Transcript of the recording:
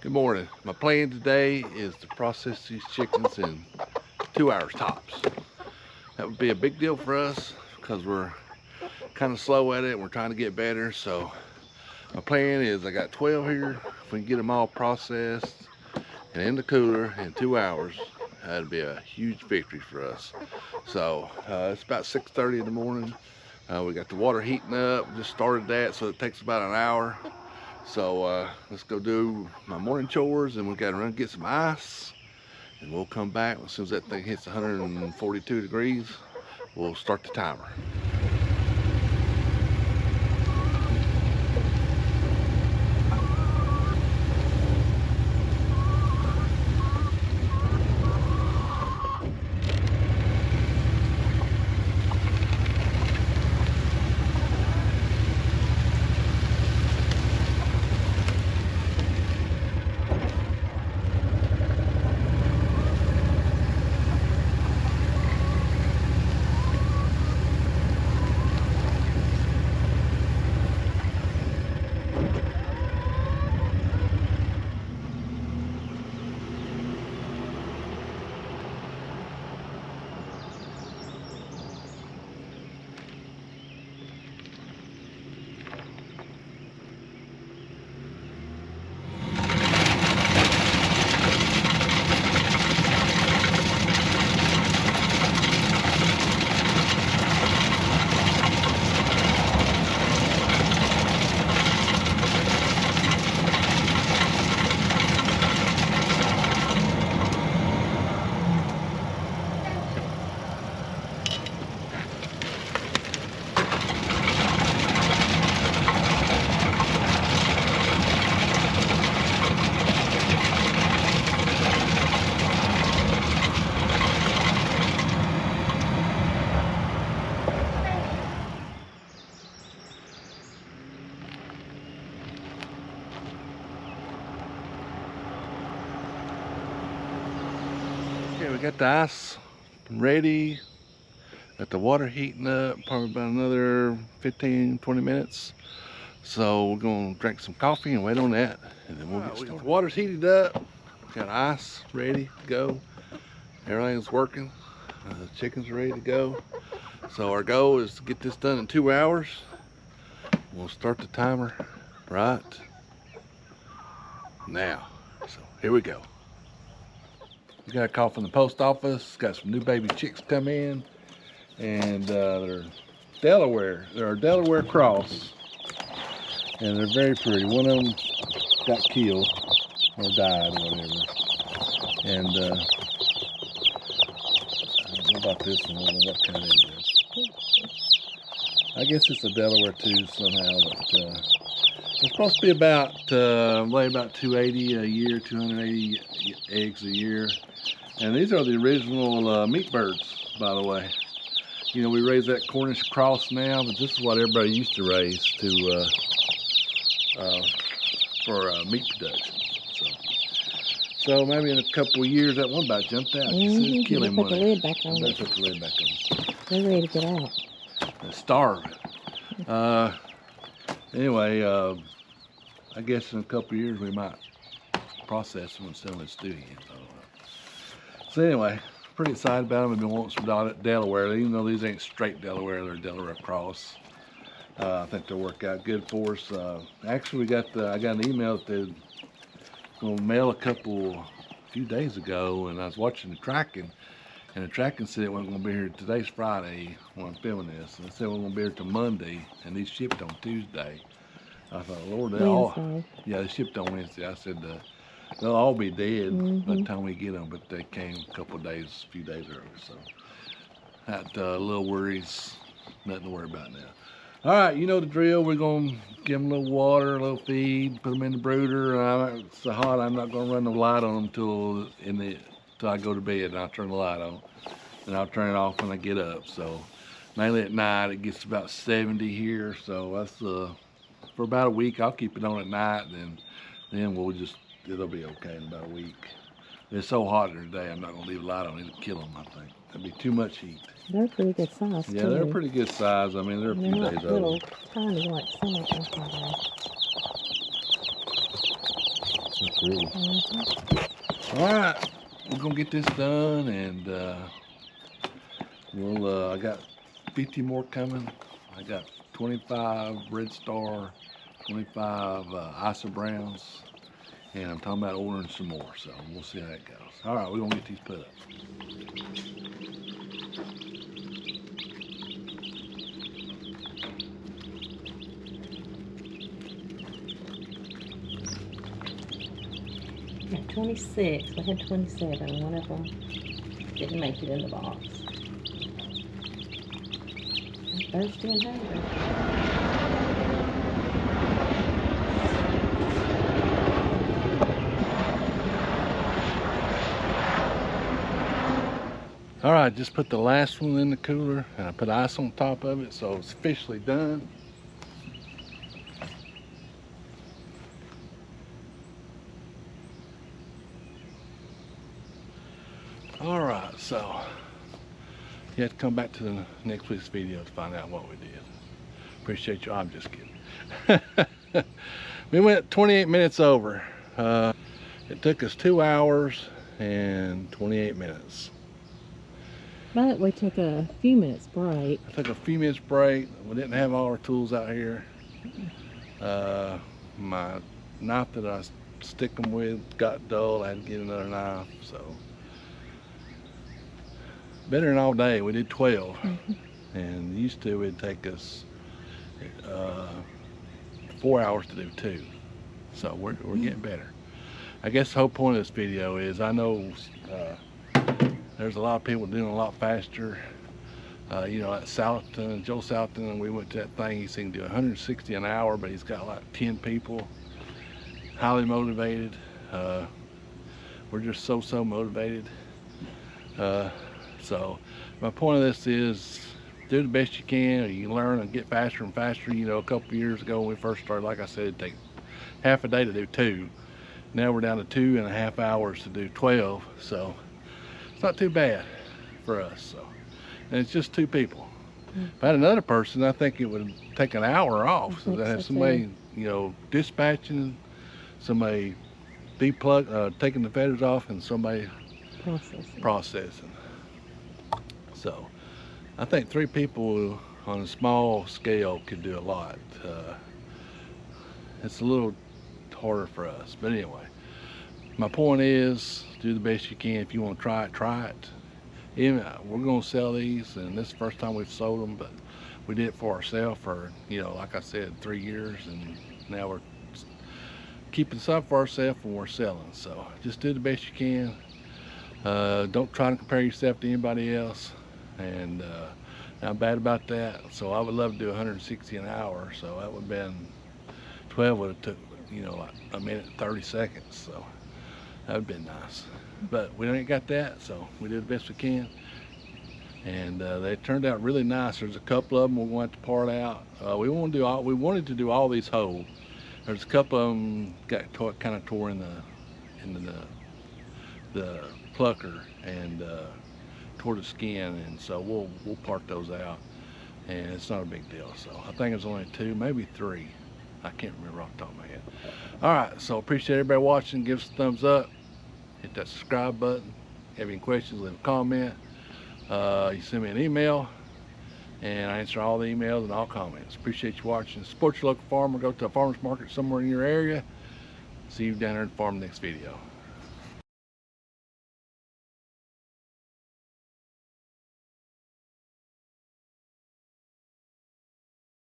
Good morning. My plan today is to process these chickens in 2 hours tops. That would be a big deal for us because we're kind of slow at it and we're trying to get better. So my plan is I got 12 here. If we can get them all processed and in the cooler in 2 hours, that'd be a huge victory for us. So it's about 6:30 in the morning. We got the water heating up, just started that, so it takes about an hour. So let's go do my morning chores, and we got to run get some ice, and we'll come back as soon as that thing hits 142 degrees. We'll start the timer. Okay, we got the ice ready, got the water heating up, probably about another 15-20 minutes. So we're gonna drink some coffee and wait on that, and then we'll get started. The water's heated up, got ice ready to go, everything's working, the chickens are ready to go. So our goal is to get this done in 2 hours. We'll start the timer right now. So here we go. We got a call from the post office, got some new baby chicks come in, and they're Delaware. They're a Delaware cross, and they're very pretty. One of them got killed or died or whatever. And I don't know about this one, I don't know what kind it is. I guess it's a Delaware too somehow, but it's supposed to be about, lay about 280 a year, 280 eggs a year. And these are the original meat birds, by the way. You know, we raise that Cornish cross now, but this is what everybody used to raise for meat production. So maybe in a couple of years, that one about jumped out. Mm-hmm. Kill him. Put the lid back on. Put the lid back on. They're ready to get out. They're starving. Anyway, I guess in a couple of years we might process them and sell them as stew again. So anyway, pretty excited about them. I've been wanting some Delaware, even though these ain't straight Delaware, they're Delaware cross. I think they'll work out good for us. Actually, I got an email that they're going to mail a few days ago, and I was watching the tracking, and the tracking said it wasn't going to be here. Today's Friday when I'm filming this, and it said it wasn't going to be here till Monday, and these shipped on Tuesday. I thought, Lord, they shipped on Wednesday. I said, they'll all be dead by the time we get them, but they came a few days early. So that little worries, nothing to worry about now. All right, you know the drill. We're gonna give them a little water, a little feed, put them in the brooder. It's so hot, I'm not gonna run the light on them till I go to bed, and I'll turn the light on, and I'll turn it off when I get up. So mainly at night, it gets about 70 here. So that's for about a week. I'll keep it on at night, and then it'll be okay in about a week. It's so hot in the day, I'm not gonna leave a light on. It'll kill them, I think. That'd be too much heat. They're pretty good size, yeah, too. They're pretty good size. I mean, they're a few days little, old. Tiny like some of them. Pretty. All right, we're gonna get this done, and we'll. I got 50 more coming. I got 25 Red Star, 25 Isa Browns, and I'm talking about ordering some more. So we'll see how that goes. All right, we're gonna get these put up. We had 26. We had 27. One of them didn't make it in the box. I'm thirsty and hungry. All right, just put the last one in the cooler, and I put ice on top of it, so it's officially done. All right, so you have to come back to the next week's video to find out what we did. Appreciate you. I'm just kidding. We went 28 minutes over. It took us 2 hours and 28 minutes. But we took a few minutes break. I took a few minutes break. We didn't have all our tools out here. My knife that I stick them with got dull. I had to get another knife. So better than all day. We did 12, and used to it'd take us 4 hours to do 2. So we're getting better. I guess the whole point of this video is I know there's a lot of people doing a lot faster. You know, at Southton, Joe Southton, we went to that thing, he can do 160 an hour, but he's got like 10 people, highly motivated. We're just so motivated. So my point of this is do the best you can. You learn and get faster and faster. You know, a couple of years ago when we first started, like I said, it'd take half a day to do 2. Now we're down to 2.5 hours to do 12. So it's not too bad for us. So, and it's just 2 people. If I had another person, I think it would take an hour off. So that have somebody, you know, dispatching, somebody taking the feathers off, and somebody processing. So I think 3 people on a small scale could do a lot. It's a little harder for us, but anyway, my point is do the best you can. If you want to try it. Even we're going to sell these, and this is the first time we've sold them, but we did it for ourselves for, you know, like I said, 3 years, and now we're keeping some for ourselves and we're selling. So just do the best you can. Don't try to compare yourself to anybody else, and I'm bad about that. So I would love to do 160 an hour, so that would have been 12 would have took, you know, like 1 minute and 30 seconds. So that would have been nice, but we ain't got that, so we did the best we can, and they turned out really nice. There's a couple of them we're going to part out. We wanted to do all these whole. There's a couple of them got kind of tore in the plucker and tore the skin, and so we'll part those out, and it's not a big deal. So I think it's only 2, maybe 3. I can't remember off the top of my head. All right, so appreciate everybody watching. Give us a thumbs up. Hit that subscribe button. If you have any questions, leave a comment. You send me an email, and I answer all the emails and all comments. Appreciate you watching. Support your local farmer. Go to a farmer's market somewhere in your area. See you down there at the farm next video.